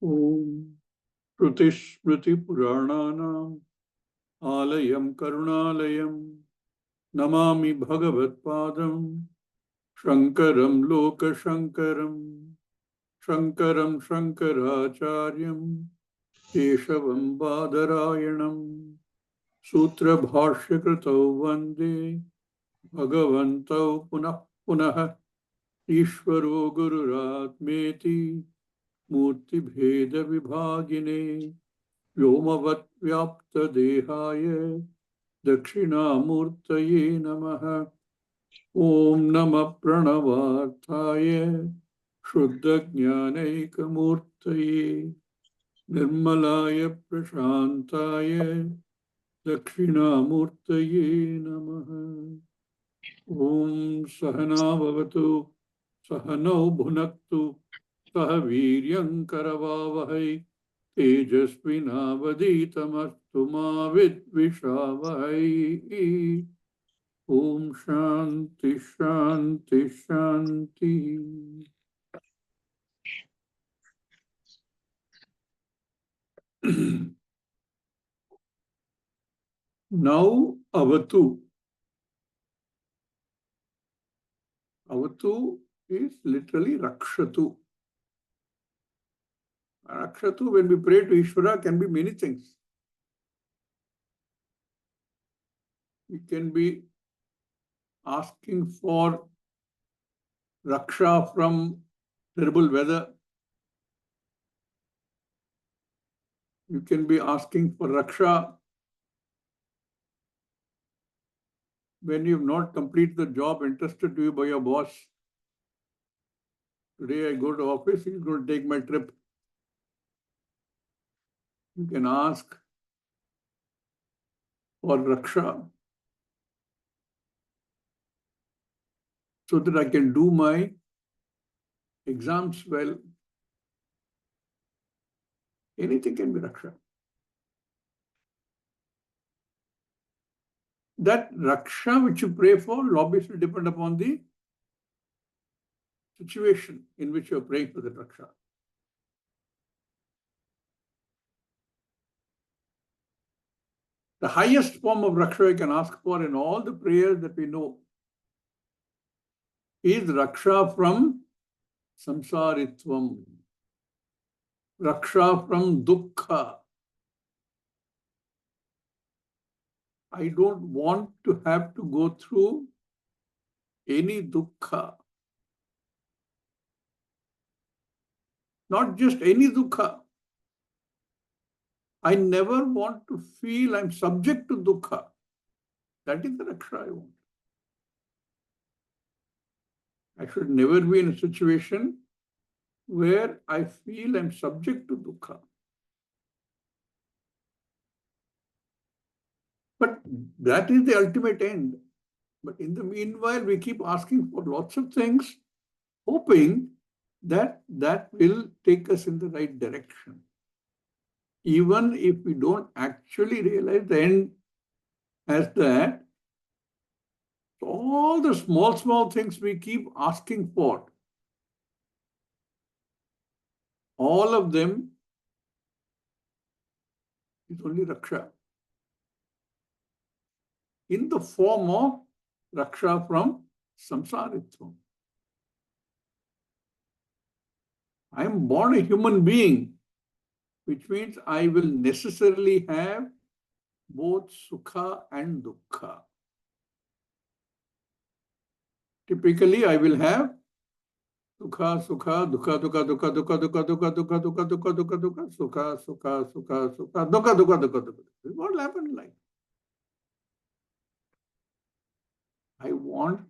Om Shruti Purananam Alayam Karunalayam Namami Bhagavat Padam Shankaram Loka Shankaram Shankaracharyam Keshavam Badarayanam Sutra Bhashyakritau Vande Bhagavantau Punah Punah Ishvaro Gururatmeti Murti Bheda Vibhagine Vyomavat Vyapta Dehaya Dakshinamurtaye Namaha Om Nama Pranavarthaya Shuddha Jnanaikamurtaye Nirmalaya Prashantaya Dakshinamurtaye Namaha Om Sahana Bhavatu Sahano Bhunaktu Sahaviryam Karavavahai Tejasvinavaditamastu ma vidvishavahai. Om Shanti Shanti Shanti. Now Avatu. Avatu is literally Rakshatu. Rakshatu, when we pray to Ishvara, can be many things. We can be asking for Raksha from terrible weather. You can be asking for Raksha when you have not completed the job entrusted to you by your boss. Today I go to office, he's going to take my trip. You can ask for Raksha so that I can do my exams well. Anything can be Raksha. That Raksha which you pray for will obviously depend upon the situation in which you are praying for the Raksha. The highest form of Raksha I can ask for in all the prayers that we know is Raksha from samsaritvam, Raksha from dukkha. I don't want to have to go through any dukkha. Not just any dukkha. I never want to feel I'm subject to dukkha. That is the Raksha I want. I should never be in a situation where I feel I'm subject to dukkha. But that is the ultimate end. But in the meanwhile, we keep asking for lots of things, hoping that that will take us in the right direction. Even if we don't actually realize the end as that, all the small things we keep asking for, all of them is only Raksha. In the form of Raksha from samsaritvam. I am born a human being, which means I will necessarily have both sukha and dukkha. Typically, I will have sukha, sukha, dukkha, dukkha, dukkha, dukkha, dukkha, dukkha, dukkha, dukkha, dukkha, dukkha, dukkha, sukha, sukha, sukha, sukha, dukkha, dukkha, dukkha, dukkha. This is what will happen in life. I want,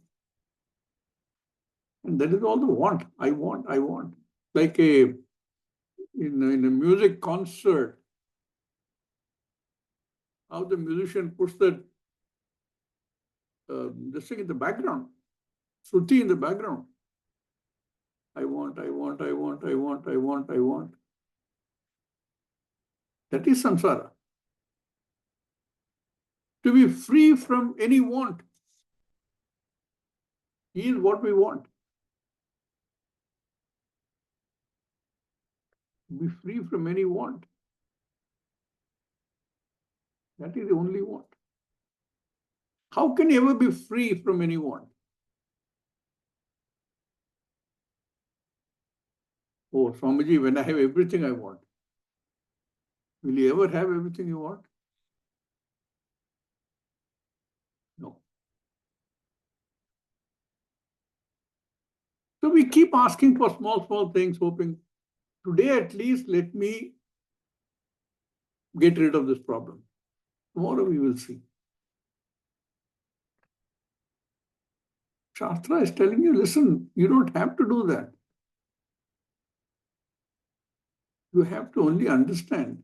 and that is all the want. I want. Like in a music concert, how the musician puts the this thing in the background, Shruti in the background. I want. That is samsara. To be free from any want is what we want. Be free from any want. That is the only want. How can you ever be free from any want? Oh, Swamiji, when I have everything I want, will you ever have everything you want? No. So we keep asking for small, small things, hoping today at least let me get rid of this problem. Tomorrow we will see. Shastra is telling you, listen, you don't have to do that. You have to only understand.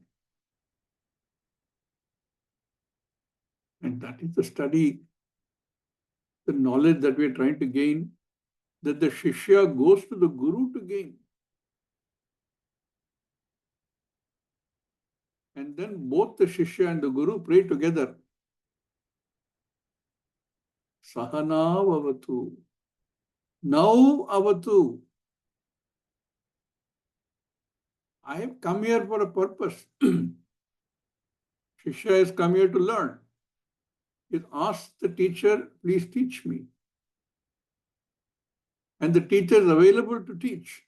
And that is the study, the knowledge that we are trying to gain, that the Shishya goes to the Guru to gain. And then both the Shishya and the Guru pray together. Sahana avatu. Now avatu. I have come here for a purpose. Shishya has come here to learn. He asks the teacher, please teach me. And the teacher is available to teach.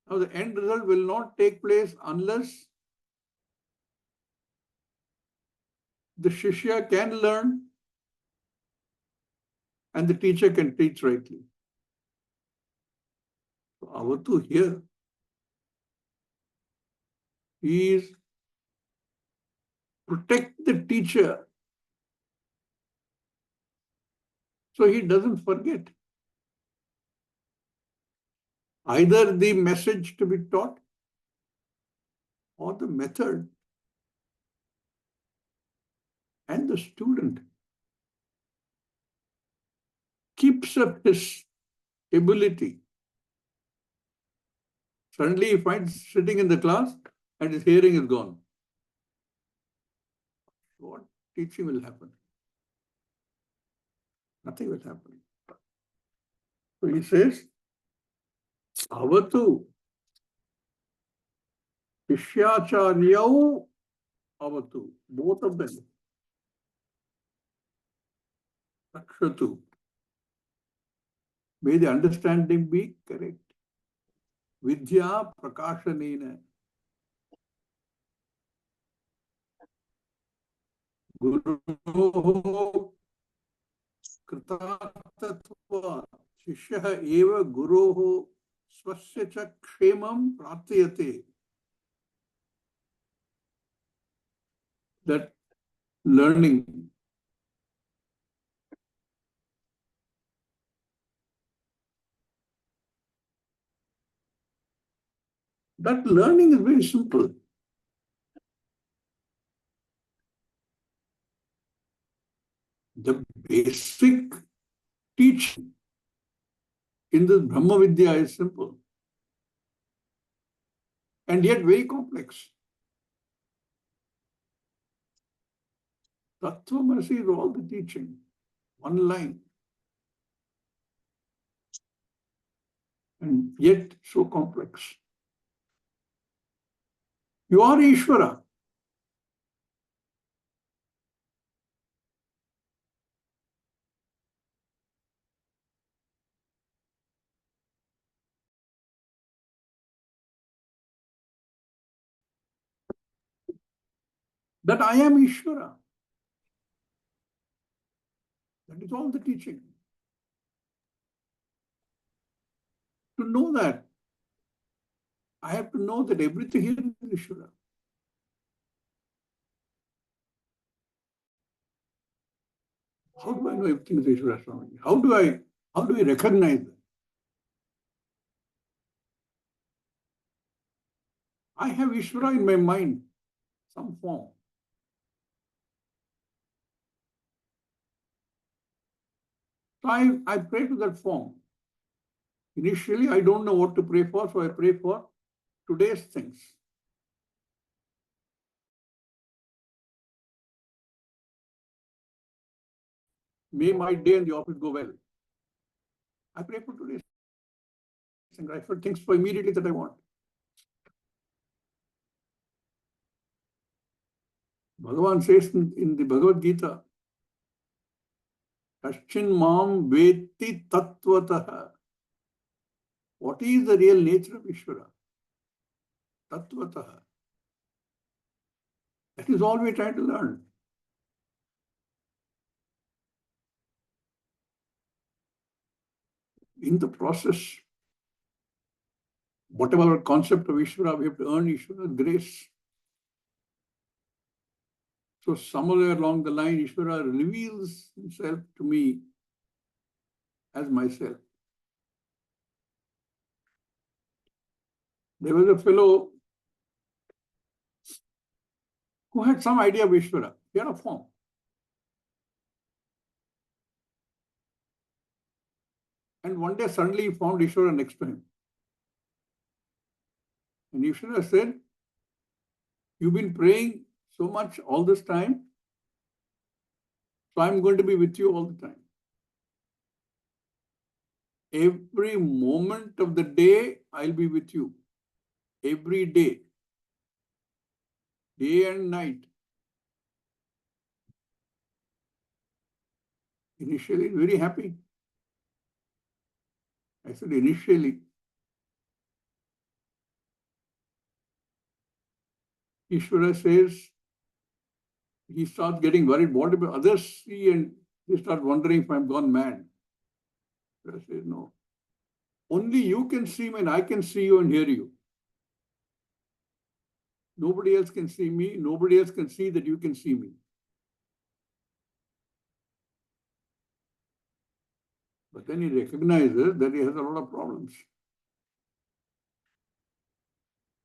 Now the end result will not take place unless the Shishya can learn and the teacher can teach rightly. So avatu here is protect the teacher so he doesn't forget either the message to be taught or the method, and the student keeps up his ability. Suddenly he finds sitting in the class and his hearing is gone. What teaching will happen? Nothing will happen. So he says, avatu Shishyacharyau avatu. Both of them. Rakshatu. May the understanding be correct. Vidya prakashanena. Guru कृतार्थत्वा शिष्यः एव गुरोः स्वस्य च क्षेमं प्रार्थयते. That learning is very simple. The basic teaching in this Brahma Vidya is simple and yet very complex. Tattvamasi is all the teaching, one line, and yet so complex. You are Ishvara. That I am Ishvara. That is all the teaching. To know that, I have to know that everything here is Ishvara. How do I know everything is Ishvara Swamiji? How do I recognize that? I have Ishvara in my mind, some form. So I pray to that form. Initially, I don't know what to pray for, so I pray for today's things. May my day in the office go well. I pray for today's things. I pray for things for immediately that I want. Bhagavan says in the Bhagavad Gita, Kaschin mam veti tattvataha. What is the real nature of Ishvara? Tattvataha. That is all we are trying to learn. In the process, whatever our concept of Ishvara, we have to earn Ishvara's grace. So somewhere along the line, Ishvara reveals himself to me as myself. There was a fellow who had some idea of Ishvara. He had a form. And one day suddenly he found Ishvara next to him. And Ishvara said, "You've been praying so much all this time, so I'm going to be with you all the time. Every moment of the day, I'll be with you. Every day and night." Initially, very happy. I said, initially. Ishvara says, he starts getting worried. What if others see and they start wondering if I'm gone mad? Ishvara says, no. Only you can see me and I can see you and hear you. Nobody else can see me. Nobody else can see that you can see me. But then he recognizes that he has a lot of problems.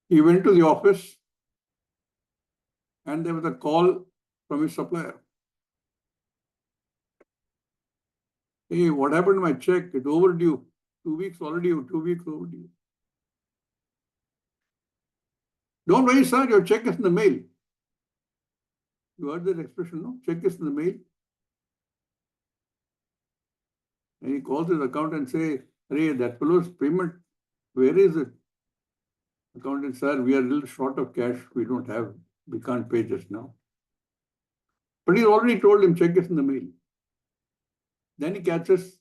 He went to the office and there was a call from his supplier. Hey, what happened to my check? It's overdue. 2 weeks already, 2 weeks overdue. Don't worry, sir, your check is in the mail. You heard that expression, no? Check is in the mail. And he calls his accountant and says, "Hey, that fellow's payment, where is it?" Accountant, "Sir, we are a little short of cash. We can't pay just now." But he's already told him, check is in the mail. Then he catches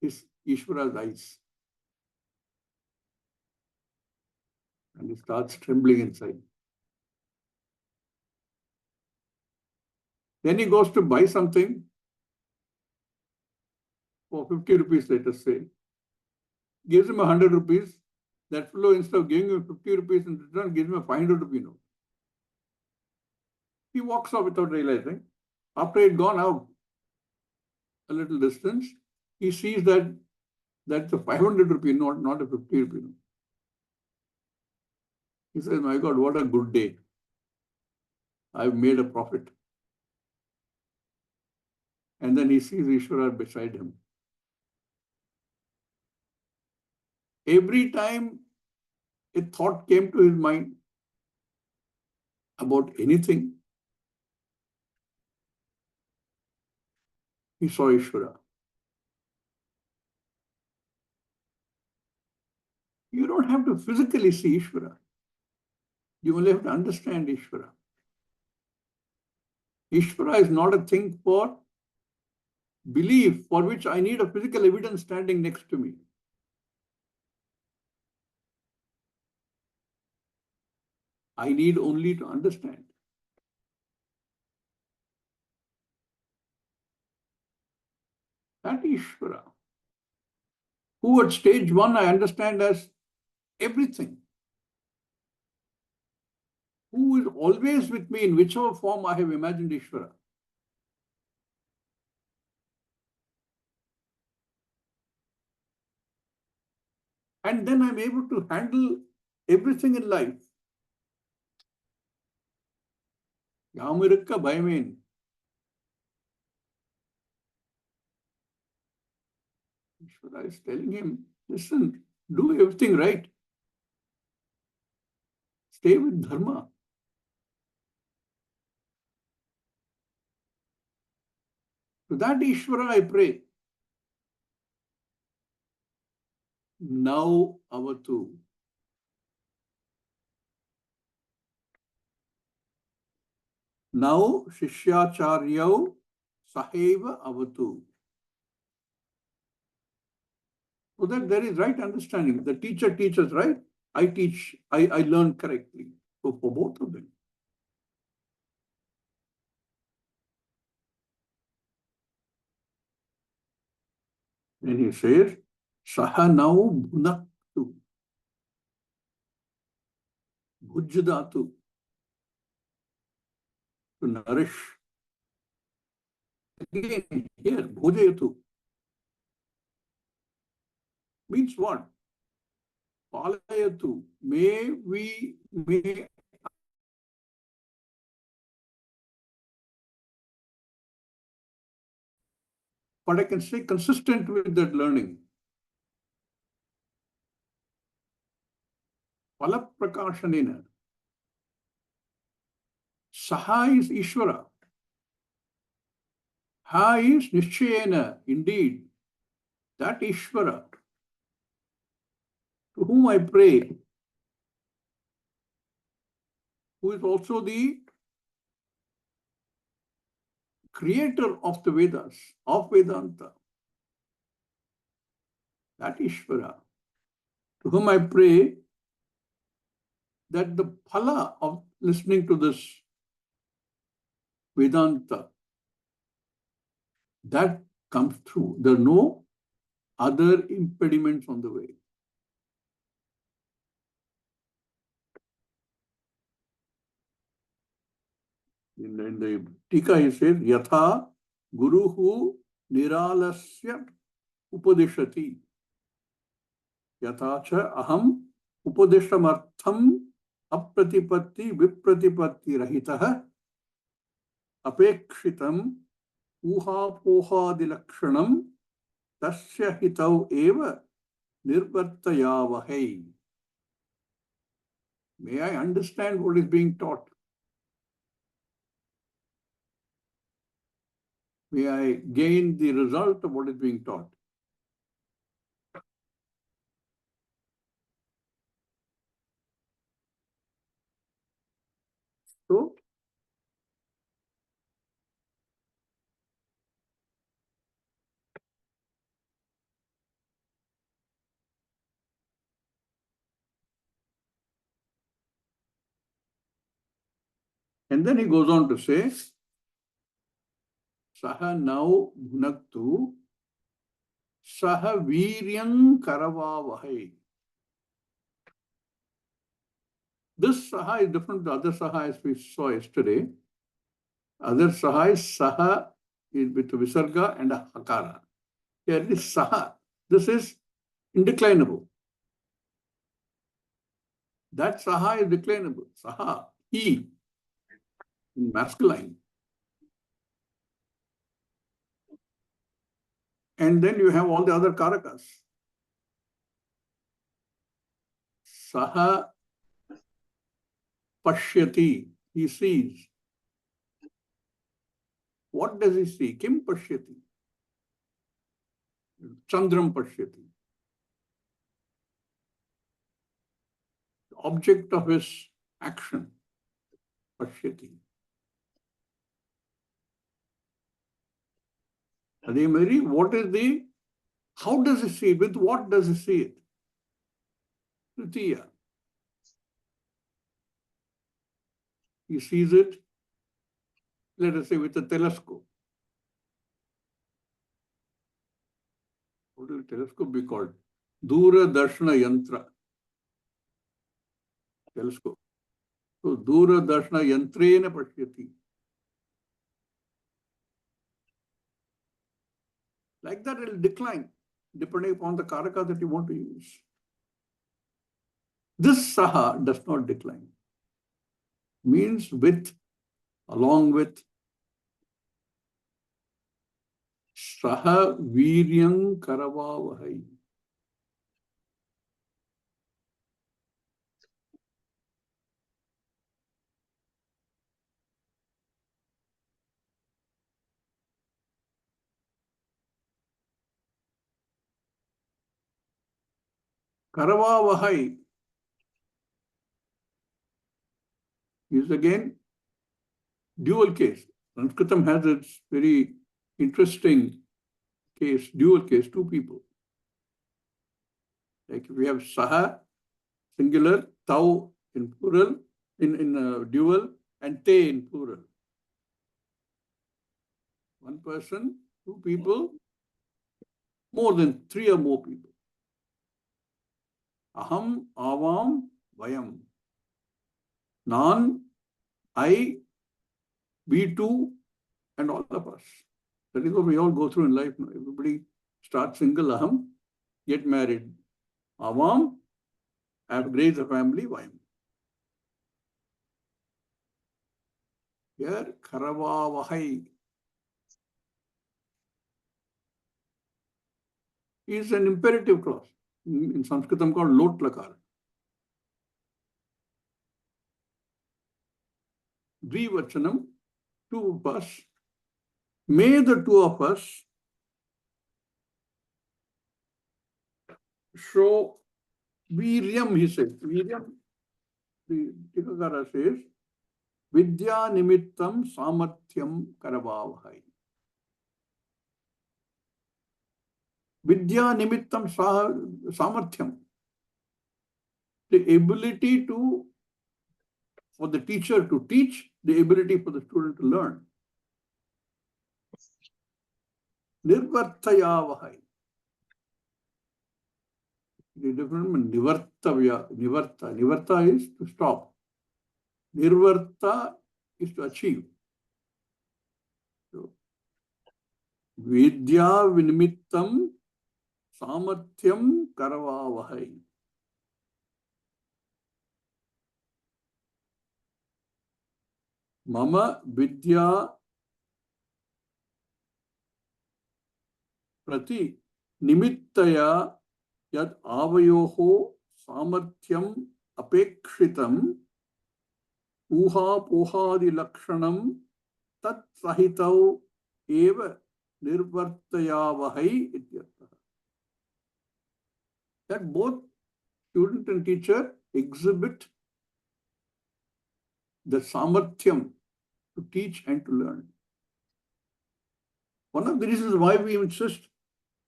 his Ishvara's eyes. And he starts trembling inside. Then he goes to buy something for 50 rupees, let us say. Gives him 100 rupees. That fellow, instead of giving him 50 rupees in return, gives him a 500 rupee note. He walks off without realizing. After he'd gone out a little distance, he sees that that's a 500 rupee note, not a 50 rupee note. He says, "My God, what a good day. I've made a profit." And then he sees Ishvara beside him. Every time a thought came to his mind about anything, he saw Ishvara. You don't have to physically see Ishvara. You only have to understand Ishvara. Ishvara is not a thing for belief, for which I need a physical evidence standing next to me. I need only to understand. That Ishvara, who at stage one I understand as everything, who is always with me in whichever form I have imagined Ishvara. And then I'm able to handle everything in life. Yamirukka Bhayamen. Ishvara is telling him, listen, do everything right. Stay with Dharma. To that Ishvara I pray. Now avatu. Now Shishyacharyau Saheva Avatu. So that there is right understanding. The teacher teaches, right? I teach, I learn correctly. So for both of them. Then he says, Sahanau Bhunaktu Bhujadatu, to nourish. Again, here, Bhujayatu means what? Palayatu. May but I can stay consistent with that learning. Palaprakashanena. Saha is Ishvara. Ha is Nishchayena, indeed. That Ishvara, to whom I pray, who is also the creator of the Vedas, of Vedanta. That Ishvara, to whom I pray that the phala of listening to this Vedanta, that comes through. There are no other impediments on the way. In the Tika he says, Yatha Guruhu Niralasya Upadishati. Yatha cha aham upadishamartham apratipatti vipratipatti rahitah apekshitam uhapohadilakshanam tasya hitau eva nirvartayavahai. May I understand what is being taught? May I gain the result of what is being taught? So, and then he goes on to say, Saha now bhunaktu Saha Viryam Karavavahai. This Saha is different to the other Saha as we saw yesterday. Other Saha is Saha is with Visarga and a Hakara. Here it is Saha. This is indeclinable. That Saha is declinable. Saha, he, in masculine. And then you have all the other Karakas. Saha Pashyati, he sees. What does he see? Kim Pashyati? Chandram Pashyati. The object of his action. Pashyati. Ademari, what is the, how does he see it? With what does he see it? Tritiya. He sees it, let us say, with a telescope. What will telescope be called? Dura Darshana Yantra. Telescope. So, Dura Darshana Yantrena Pashyati. Like that, it will decline, depending upon the Karaka that you want to use. This Saha does not decline. Means with, along with. Saha Viryam Karavavahai. Karavavahai is again dual case. Sanskritam has its very interesting case, dual case, two people. Like we have saha, singular, tau in plural, in dual, and te in plural. One person, two people, more than three or more people. Aham, avam, vayam. Nan, I, we two, and all of us. That is what we all go through in life. Everybody starts single, aham, get married. Avam, raise a family, vayam. Here, karavavahai is an imperative clause. In Sanskritam called lot lakar. Dvivachanam, two of us. May the two of us show viryam, he said. Viryam, the Tikakara says, vidya nimittam samarthyam karavavahai. Vidya nimittam samarthyam. The ability for the teacher to teach, the ability for the student to learn. Nirvartayavahai. The different nivartavya, nivarta. Nivarta is to stop. Nirvarta is to achieve. So, vidya vinimittam samarthyam karavavahai. Mama vidya prati nimittaya yad avayoho samarthyam apekshitam uha pohadi lakshanam tat sahitau eva nirvartayavahai ityartha. That both student and teacher exhibit the samarthyam to teach and to learn. One of the reasons why we insist,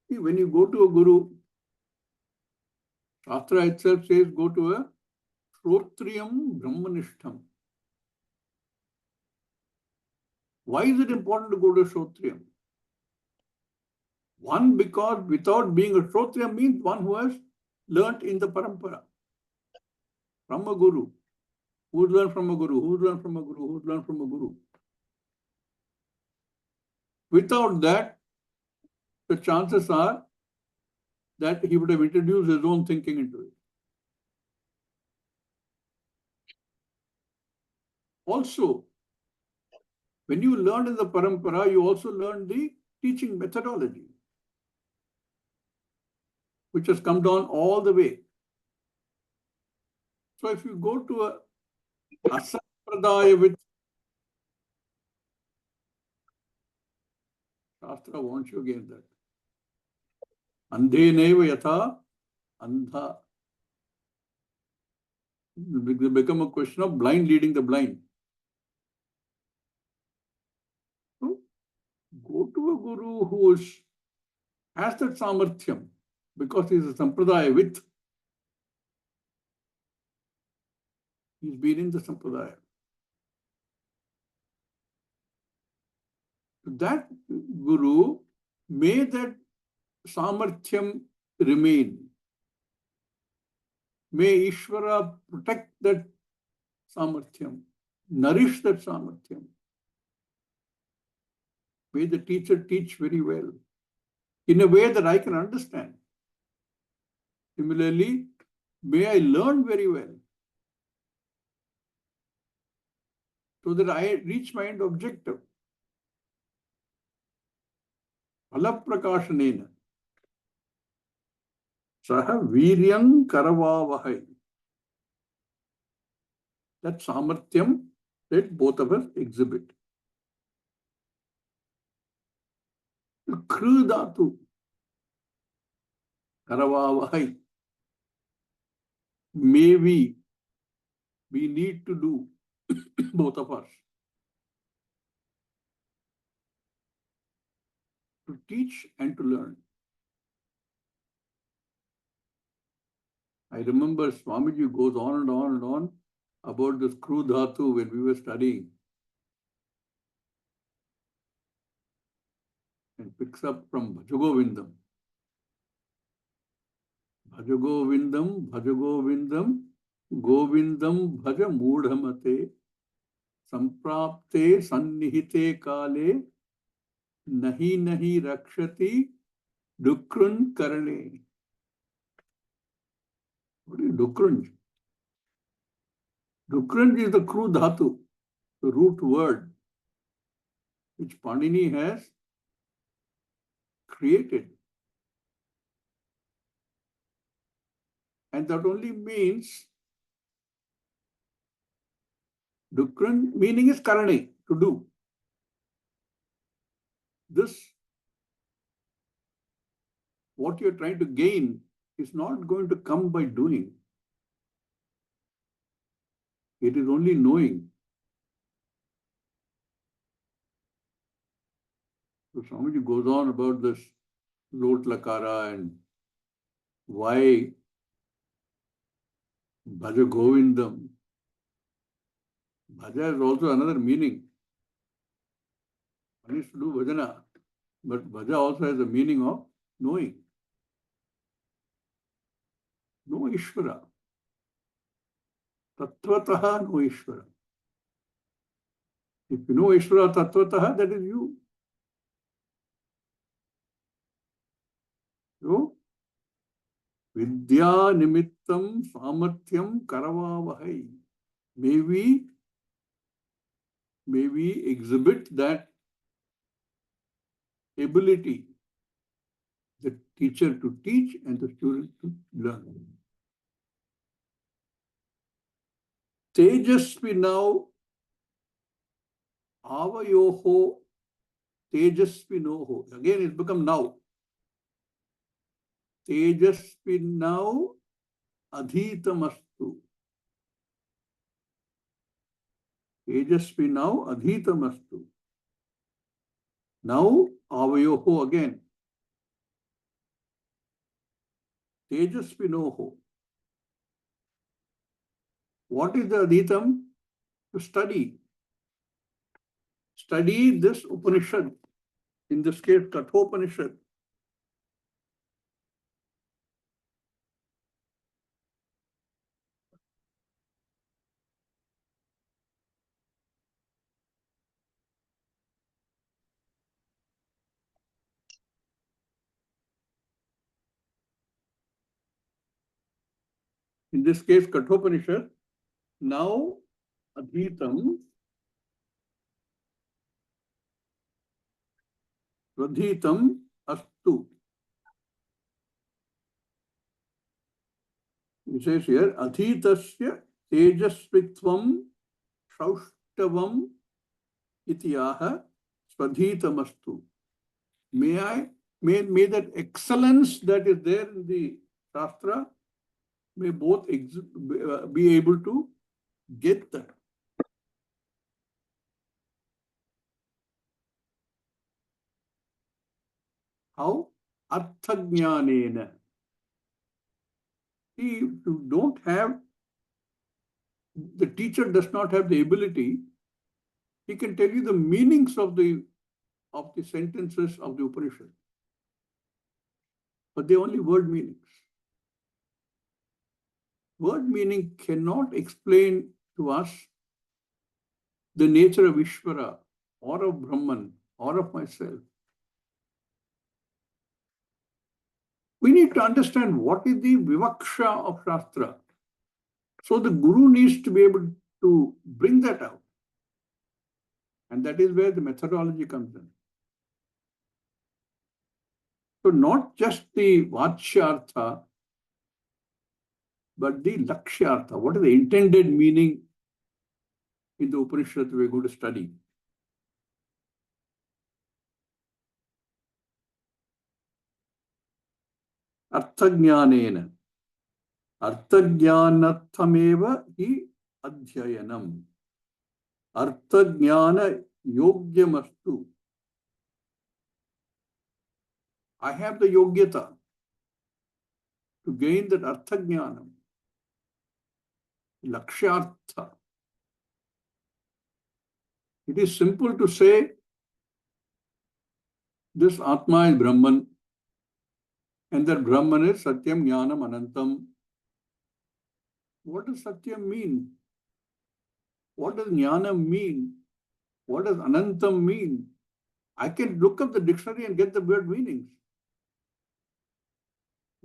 when you go to a guru, Shastra itself says go to a Shrotriyam Brahmanishtam. Why is it important to go to a Shrotriyam? One, because without being a Shrotriyam means one who has learnt in the parampara from a guru. Who's learned from a guru? Who's learned from a guru? Who's learned from a guru? Without that, the chances are that he would have introduced his own thinking into it. Also, when you learn in the parampara, you also learn the teaching methodology, which has come down all the way. So if you go to a asampradaya with Shastra wants you again that. Andheneva yatha andha. It will become a question of blind leading the blind. So go to a guru who has that samarthyam because he is a sampradaya with. He's been in the sampradaya. That guru, may that samarthyam remain. May Ishvara protect that samarthyam, nourish that samarthyam. May the teacher teach very well, in a way that I can understand. Similarly, may I learn very well, so that I reach my end objective. Alaprakashanena. Saha viryam karavavahai. That samarthyam that both of us exhibit. Krudatu. Karavavahai. May we need to do, both of us. to teach and to learn. I remember Swamiji goes on and on and on about this Kru Dhatu when we were studying, and picks up from Bhajagovindam. Bhajagovindam, Bhajagovindam, Govindam Bhaja Mudhamate, Samprapte Sannihite Kale, Nahi Nahi Rakshati, Dukrun Karane. What is Dukrunj? Dukrunj is the Kru Dhatu, the root word, which Panini has created. And that only means, Dukrun meaning is Karane, to do. This, what you're trying to gain, is not going to come by doing. It is only knowing. So Swamiji goes on about this Lot Lakara and why Bhaja Govindam. Bhaja is also another meaning. One is to do bhajana, but bhaja also has a meaning of knowing. Know Ishvara. Tattvataha know Ishvara. If you know Ishvara Tattvataha, that is you. So, Vidya Nimittam Samarthyam Karavavahai. May we exhibit that ability, the teacher to teach and the student to learn. Tejasvinav Avayoho Tejasvinoho. Again, it's become now. Tejasvinav Adhitamastu. Tejasvinav Adhitamastu. Now, Avayoho again. Tejasvinoho. What is the Adhitam? To study. Study this Upanishad. In this case, Kathopanishad. In this case, Kathopanishad. Now, Adhitam, Radhitam Astu. He says here, Adhitasya Tejasvitvam Shaushtavam Itiyaha Swadhitamastu. May that excellence that is there in the Shastra, may both be able to get that. How? Arthajnanena. If you don't have, the teacher does not have the ability, he can tell you the meanings of the sentences of the Upanishad. But they only word meanings. Word meaning cannot explain to us the nature of Ishvara or of Brahman or of myself. We need to understand what is the Vivaksha of Shastra. So the Guru needs to be able to bring that out. And that is where the methodology comes in. So not just the Vachyartha, but the Lakshyartha. What is the intended meaning in the Upanishad we're going to study? Arthajnanena. Arthajnanathameva hi adhyayanam. Arthajnana yogyamastu. I have the yogyata to gain that artha jnanam, lakshyartha. It is simple to say this Atma is Brahman, and that Brahman is Satyam Jnanam Anantam. What does Satyam mean? What does Jnanam mean? What does Anantam mean? I can look up the dictionary and get the word meanings.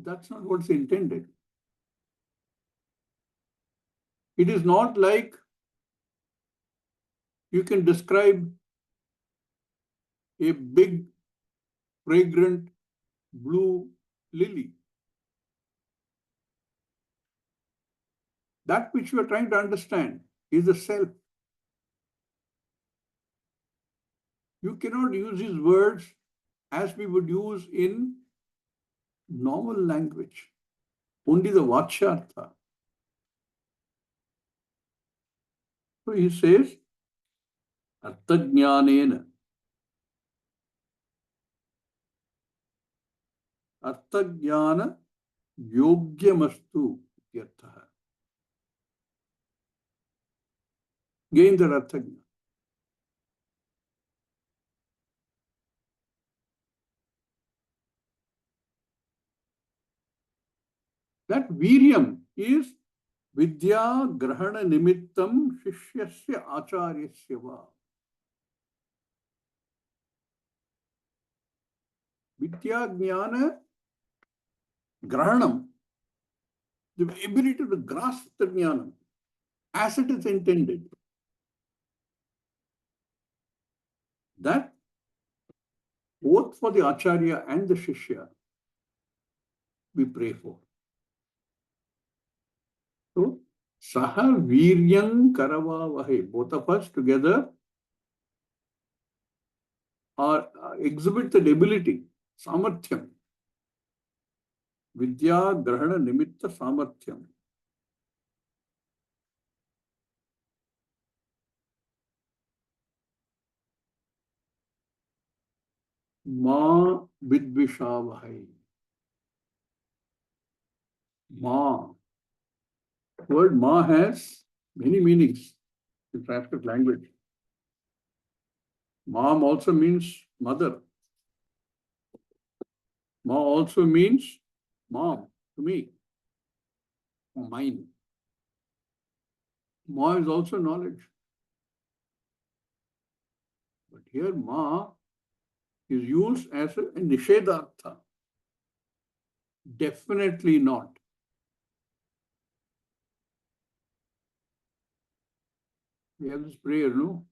That's not what's intended. It is not like you can describe a big, fragrant, blue lily. That which you are trying to understand is the self. You cannot use these words as we would use in normal language. Only the Vachyartha. So he says, Arthajnanena. Arthajnana yogyamastu ityarthaha. Gain the Arthajnana. That Viryam is Vidya Grahana Nimittam Shishyasya Acharyasya va. Vidya Jnana Grahanam, the ability to grasp the Jnanam as it is intended. That both for the Acharya and the Shishya we pray for. So, Saha Viryam Karavavahe, both of us together are exhibit that ability, Samarthyam. Vidya Grahana Nimitta Samarthyam. Ma Vidvishavahai. Ma. Word Ma has many meanings in Sanskrit language. Mom also means mother. Ma also means mom to me, or mine. Ma is also knowledge. But here Ma is used as a nishedartha. Definitely not. We have this prayer, no?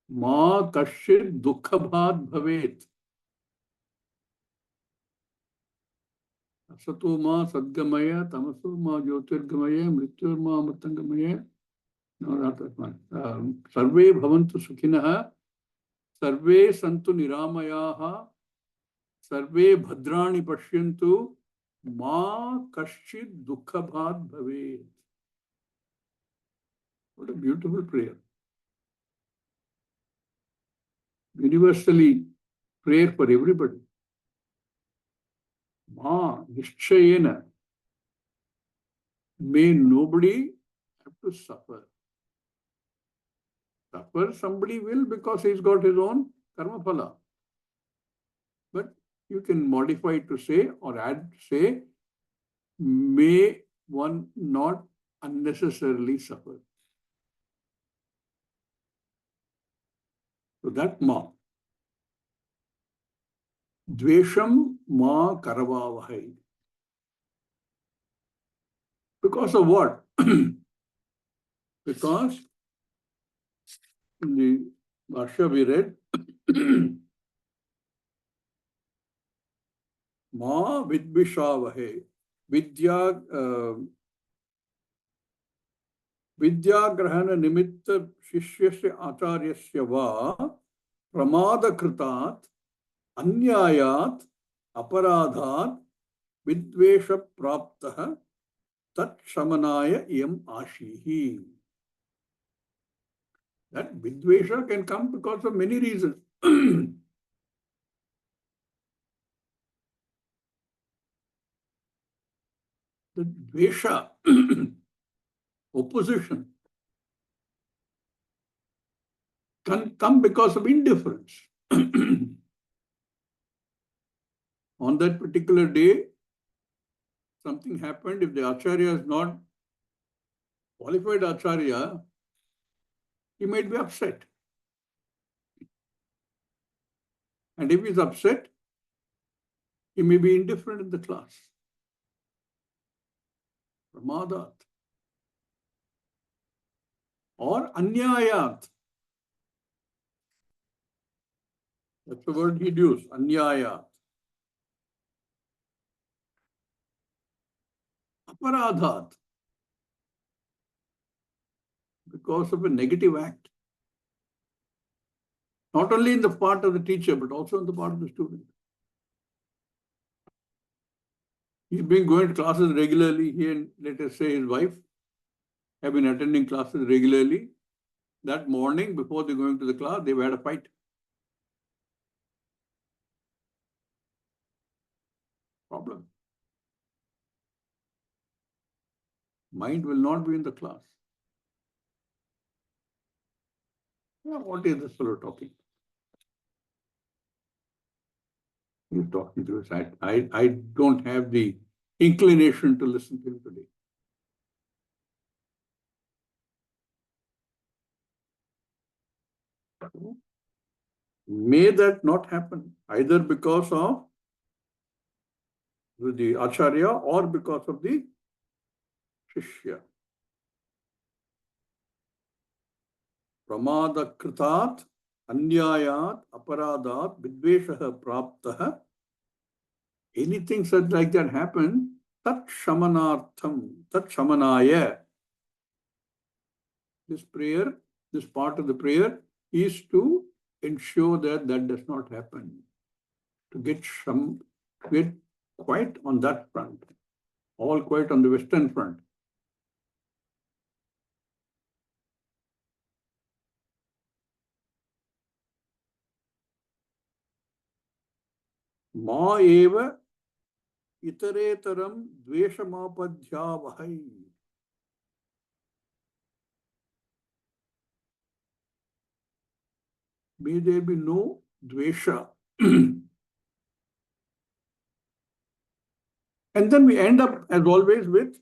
Ma kashit dukkhabhat bhavet. Asato ma sadgamaya, tamaso ma jyotirgamaya, mrityur ma amritangamaya. No, not that one. Sarve bhavantu sukhinaha, sarve santu niramayaha, sarve bhadrani pashyantu, ma kashit dukkhabhat bhavet. What a beautiful prayer. Universally, prayer for everybody. Ma nishchayena. May nobody have to suffer. Suffer somebody will because he's got his own karma phala. But you can modify it to say or add to say, may one not unnecessarily suffer. So that ma. Dvesham ma karavavahai. Because of what? Because in the Bhashya we read, ma vidvishavahe. Vidya grahana nimitta shishyasya acharyasya va pramada kritat anyayat aparadhat vidvesha praptah tat shamanaya iyam ashihi. That vidvesha can come because of many reasons. the dvesha, opposition, can come because of indifference. On that particular day, something happened. If the acharya is not qualified acharya, he might be upset. And if he's upset, he may be indifferent in the class. Pramadat. Or anyayat. That's the word he'd use, anyayat. Aparadhat. Because of a negative act. Not only in the part of the teacher, but also in the part of the student. He's been going to classes regularly. He and, let us say, his wife have been attending classes regularly. That morning, before they going to the class, they've had a fight. Problem. Mind will not be in the class. Well, what is this fellow talking? He's talking to us. I don't have the inclination to listen to him today. May that not happen, either because of the acharya or because of the shishya. Pramada kritat, anyayat, aparadat, vidveshah praptah. Anything such like that happen, tat shamanartham, tat shamanaya. This prayer, this part of the prayer is to ensure that that does not happen. To get quiet on that front, all quiet on the Western front. Ma eva itaretaram dveshamapadhyavahai. May there be no dvesha. And then we end up, as always, with